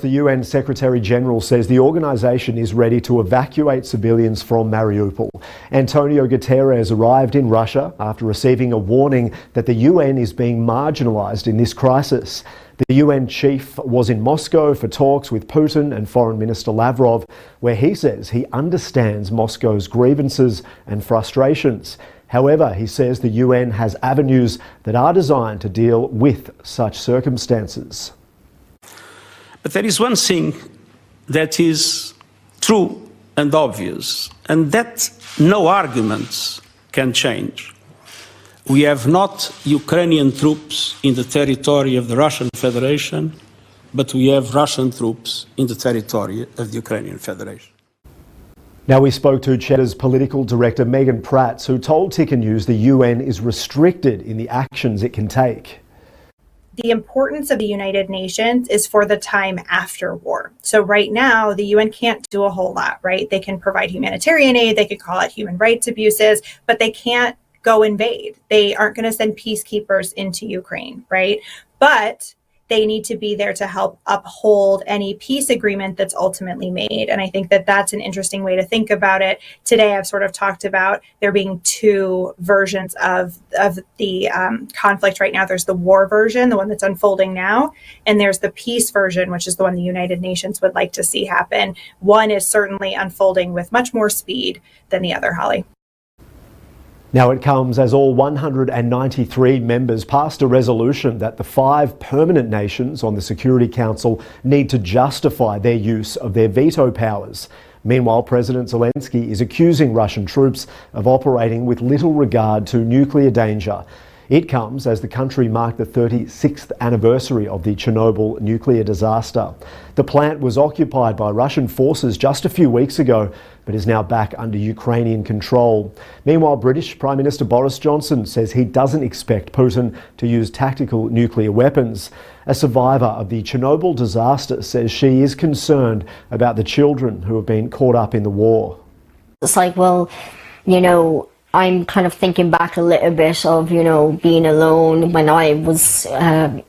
the UN Secretary-General says the organisation is ready to evacuate civilians from Mariupol. Antonio Guterres arrived in Russia after receiving a warning that the UN is being marginalised in this crisis. The UN chief was in Moscow for talks with Putin and Foreign Minister Lavrov, where he says he understands Moscow's grievances and frustrations. However, he says the UN has avenues that are designed to deal with such circumstances. But there is one thing that is true and obvious, and that no arguments can change. We have not Ukrainian troops in the territory of the Russian Federation, but we have Russian troops in the territory of the Ukrainian Federation. Now, we spoke to Cheddar's political director Megan Pratt, who told Ticker News the UN is restricted in the actions it can take. The importance of the United Nations is for the time after war. So right now, the UN can't do a whole lot, right? They can provide humanitarian aid, they could call it human rights abuses, but they can't go invade. They aren't going to send peacekeepers into Ukraine, right? But they need to be there to help uphold any peace agreement that's ultimately made. And I think that that's an interesting way to think about it. Today, I've sort of talked about there being two versions of the conflict right now. There's the war version, the one that's unfolding now, and there's the peace version, which is the one the United Nations would like to see happen. One is certainly unfolding with much more speed than the other, Holly. Now, it comes as all 193 members passed a resolution that the 5 permanent nations on the Security Council need to justify their use of their veto powers. Meanwhile, President Zelensky is accusing Russian troops of operating with little regard to nuclear danger. It comes as the country marked the 36th anniversary of the Chernobyl nuclear disaster. The plant was occupied by Russian forces just a few weeks ago, but is now back under Ukrainian control. Meanwhile, British Prime Minister Boris Johnson says he doesn't expect Putin to use tactical nuclear weapons. A survivor of the Chernobyl disaster says she is concerned about the children who have been caught up in the war. It's like, well, I'm kind of thinking back a little bit of, being alone when I was, a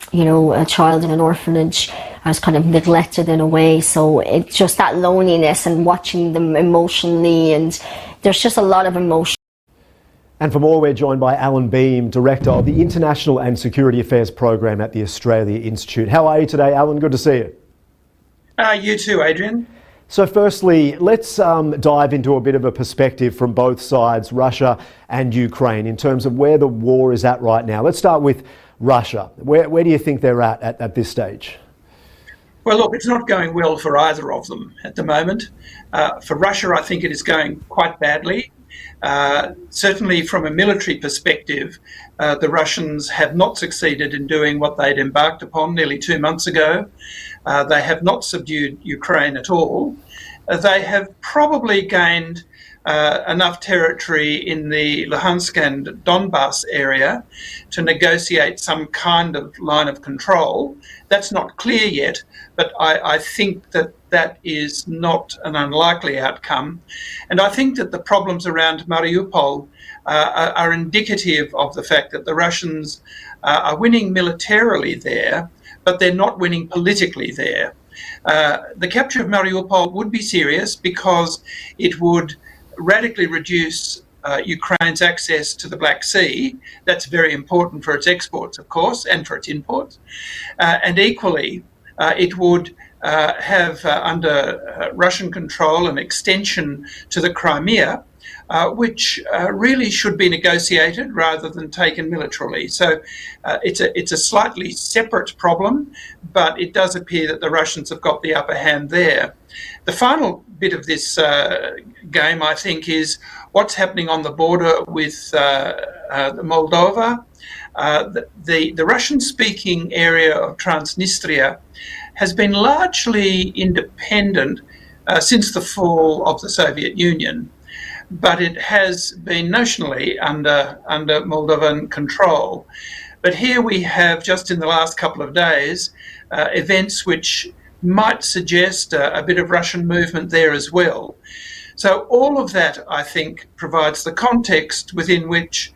child in an orphanage. I was kind of neglected in a way. So it's just that loneliness and watching them emotionally, and there's just a lot of emotion. And for more, we're joined by Allan Behm, Director of the International and Security Affairs Program at the Australia Institute. How are you today, Allan? Good to see you. You too, Adrian. So firstly, let's dive into a bit of a perspective from both sides, Russia and Ukraine, in terms of where the war is at right now. Let's start with Russia. Where do you think they're at this stage? Well, look, it's not going well for either of them at the moment. For Russia, I think it is going quite badly. Certainly from a military perspective, the Russians have not succeeded in doing what they'd embarked upon nearly 2 months ago. They have not subdued Ukraine at all. They have probably gained enough territory in the Luhansk and Donbass area to negotiate some kind of line of control. That's not clear yet, but I think that is not an unlikely outcome. And I think that the problems around Mariupol are indicative of the fact that the Russians are winning militarily there, but they're not winning politically there. The capture of Mariupol would be serious because it would radically reduce Ukraine's access to the Black Sea. That's very important for its exports, of course, and for its imports. And equally, it would have under Russian control an extension to the Crimea, which really should be negotiated rather than taken militarily. So it's a slightly separate problem, but it does appear that the Russians have got the upper hand there. The final bit of this game, I think, is what's happening on the border with Moldova. The Russian-speaking area of Transnistria has been largely independent since the fall of the Soviet Union, but it has been notionally under Moldovan control. But here we have, just in the last couple of days, events which might suggest a bit of Russian movement there as well. So all of that, I think, provides the context within which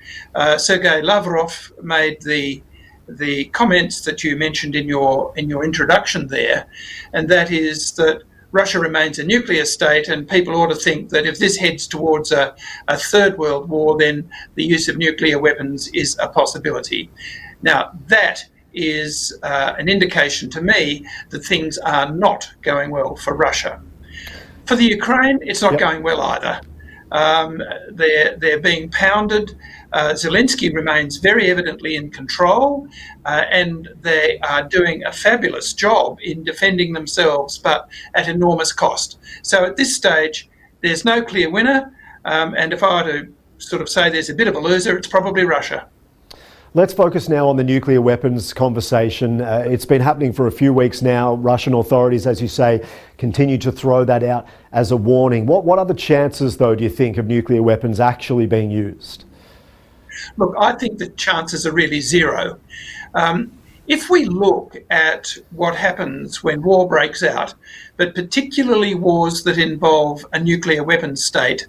Sergei Lavrov made the the comments that you mentioned in your introduction there, and that is that Russia remains a nuclear state, and people ought to think that if this heads towards a third world war, then the use of nuclear weapons is a possibility. Now, that is an indication to me that things are not going well for Russia. For the Ukraine, it's not going well either. They're being pounded. Zelensky remains very evidently in control, and they are doing a fabulous job in defending themselves, but at enormous cost. So at this stage, there's no clear winner, and if I were to sort of say there's a bit of a loser, it's probably Russia. Let's focus now on the nuclear weapons conversation. It's been happening for a few weeks now. Russian authorities, as you say, continue to throw that out as a warning. What are the chances, though, do you think, of nuclear weapons actually being used? Look, I think the chances are really zero. If we look at what happens when war breaks out, but particularly wars that involve a nuclear weapons state,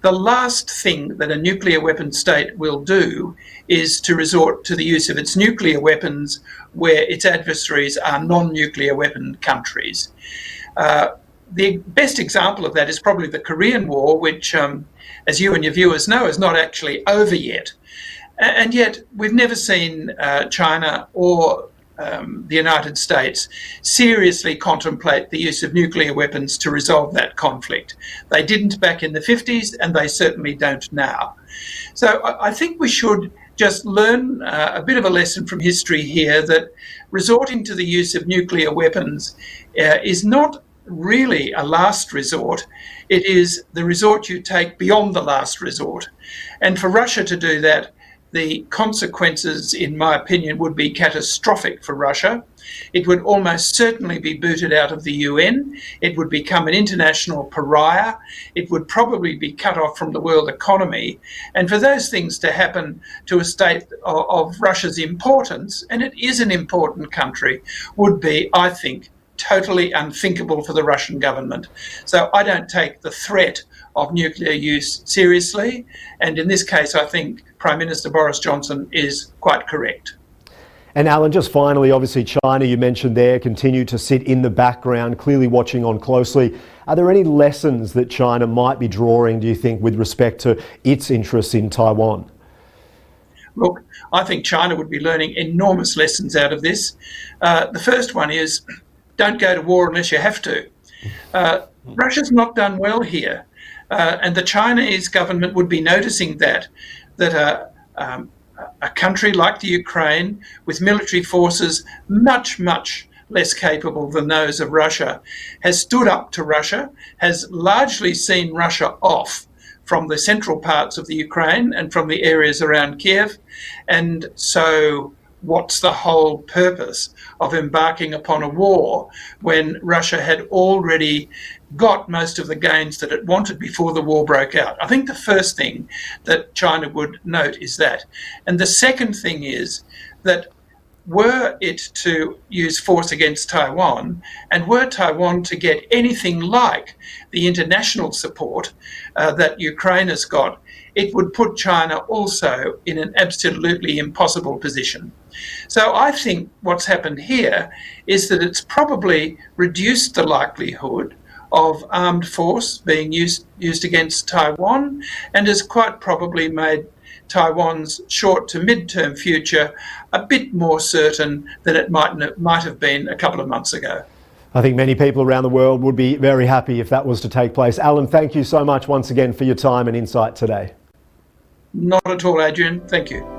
the last thing that a nuclear weapons state will do is to resort to the use of its nuclear weapons where its adversaries are non-nuclear weapon countries. The best example of that is probably the Korean War, which, as you and your viewers know, is not actually over yet. And yet we've never seen China or the United States seriously contemplate the use of nuclear weapons to resolve that conflict. They didn't back in the 50s, and they certainly don't now. So I think we should just learn a bit of a lesson from history here, that resorting to the use of nuclear weapons is not really a last resort. It is the resort you take beyond the last resort. And for Russia to do that, the consequences, in my opinion, would be catastrophic for Russia. It would almost certainly be booted out of the UN. It would become an international pariah. It would probably be cut off from the world economy. And for those things to happen to a state of Russia's importance, and it is an important country, would be, I think, totally unthinkable for the Russian government. So I don't take the threat of nuclear use seriously. And in this case, I think Prime Minister Boris Johnson is quite correct. And Allan, just finally, obviously China, you mentioned there, continue to sit in the background, clearly watching on closely. Are there any lessons that China might be drawing, do you think, with respect to its interests in Taiwan? Look, I think China would be learning enormous lessons out of this. The first one is, don't go to war unless you have to. Russia's not done well here. And the Chinese government would be noticing that a country like the Ukraine, with military forces much, much less capable than those of Russia, has stood up to Russia, has largely seen Russia off from the central parts of the Ukraine and from the areas around Kiev. And so what's the whole purpose of embarking upon a war when Russia had already got most of the gains that it wanted before the war broke out? I think the first thing that China would note is that. And the second thing is that were it to use force against Taiwan, and were Taiwan to get anything like the international support that Ukraine has got, it would put China also in an absolutely impossible position. So I think what's happened here is that it's probably reduced the likelihood of armed force being used against Taiwan, and has quite probably made Taiwan's short to mid-term future a bit more certain than it might have been a couple of months ago. I think many people around the world would be very happy if that was to take place. Allan, thank you so much once again for your time and insight today. Not at all, Adrian. Thank you.